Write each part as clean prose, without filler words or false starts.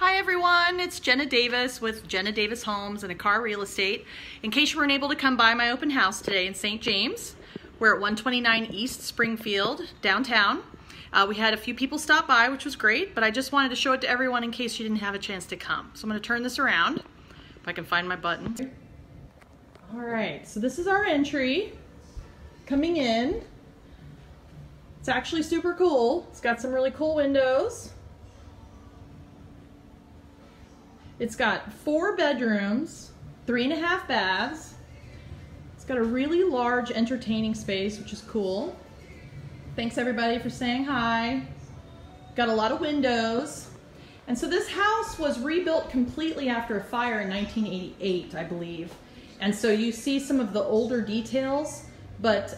Hi everyone, it's Jenna Davis with Jenna Davis Homes and Car Real Estate. In case you weren't able to come by my open house today in St. James, we're at 129 East Springfield, downtown. We had a few people stop by, which was great, but I just wanted to show it to everyone in case you didn't have a chance to come. So I'm going to turn this around, if I can find my button. All right, so this is our entry coming in. It's actually super cool. It's got some really cool windows. It's got 4 bedrooms, 3.5 baths. It's got a really large entertaining space, which is cool. Thanks everybody for saying hi. Got a lot of windows. And so this house was rebuilt completely after a fire in 1988, I believe. And so you see some of the older details, but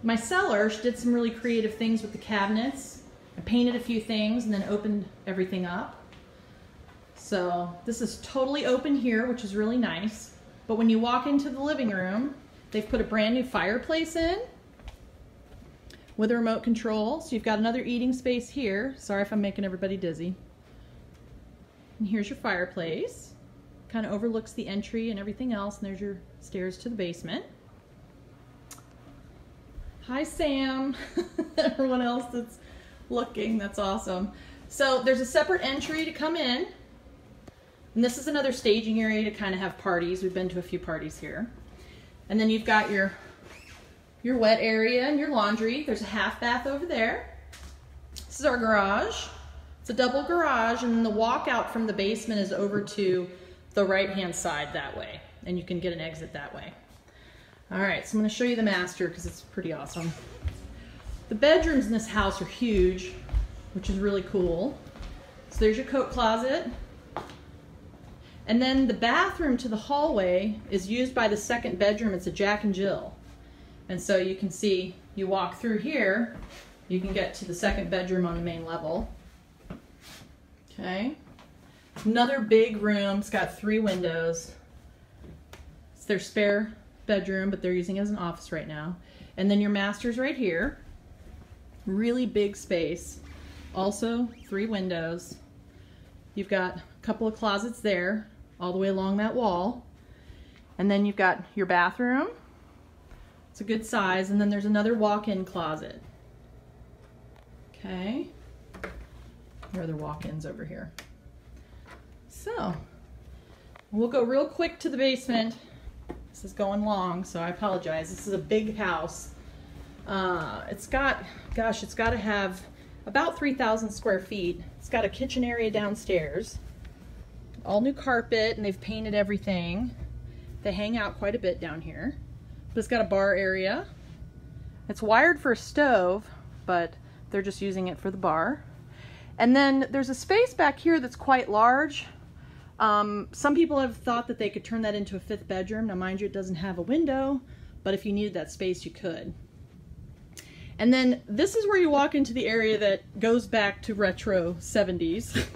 my seller did some really creative things with the cabinets. I painted a few things and then opened everything up. So this is totally open here, which is really nice. But when you walk into the living room, they've put a brand new fireplace in with a remote control. So you've got another eating space here. Sorry if I'm making everybody dizzy. And here's your fireplace. Kind of overlooks the entry and everything else. And there's your stairs to the basement. Hi, Sam. Everyone else that's looking, that's awesome. So there's a separate entry to come in. And this is another staging area to kind of have parties. We've been to a few parties here. And then you've got your wet area and your laundry. There's a half bath over there. This is our garage. It's a double garage, and then the walkout from the basement is over to the right-hand side that way. And you can get an exit that way. All right, so I'm gonna show you the master because it's pretty awesome. The bedrooms in this house are huge, which is really cool. So there's your coat closet. And then the bathroom to the hallway is used by the second bedroom. It's a Jack and Jill. And so you can see, you walk through here, you can get to the second bedroom on the main level. Okay. Another big room. It's got 3 windows. It's their spare bedroom, but they're using it as an office right now. And then your master's right here. Really big space. Also 3 windows. You've got a couple of closets there, all the way along that wall. And then you've got your bathroom. It's a good size. And then there's another walk-in closet. Okay. There are other walk-ins over here. So, we'll go real quick to the basement. This is going long, so I apologize. This is a big house. It's got to have about 3,000 square feet. It's got a kitchen area downstairs. All new carpet, and they've painted everything. They hang out quite a bit down here. But it's got a bar area. It's wired for a stove, but they're just using it for the bar. And then there's a space back here that's quite large. Some people have thought that they could turn that into a 5th bedroom. Now mind you, it doesn't have a window, but if you needed that space, you could. And then this is where you walk into the area that goes back to retro 70s.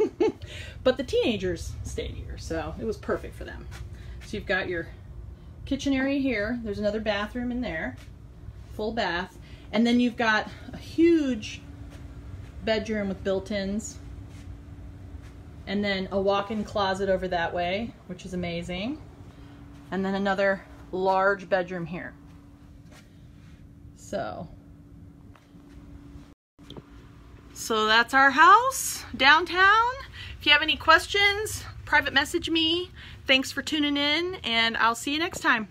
But the teenagers stayed here, so it was perfect for them. So you've got your kitchen area here. There's another bathroom in there, full bath. And then you've got a huge bedroom with built-ins. And then a walk-in closet over that way, which is amazing. And then another large bedroom here. So that's our house downtown. If you have any questions, private message me. Thanks for tuning in, and I'll see you next time.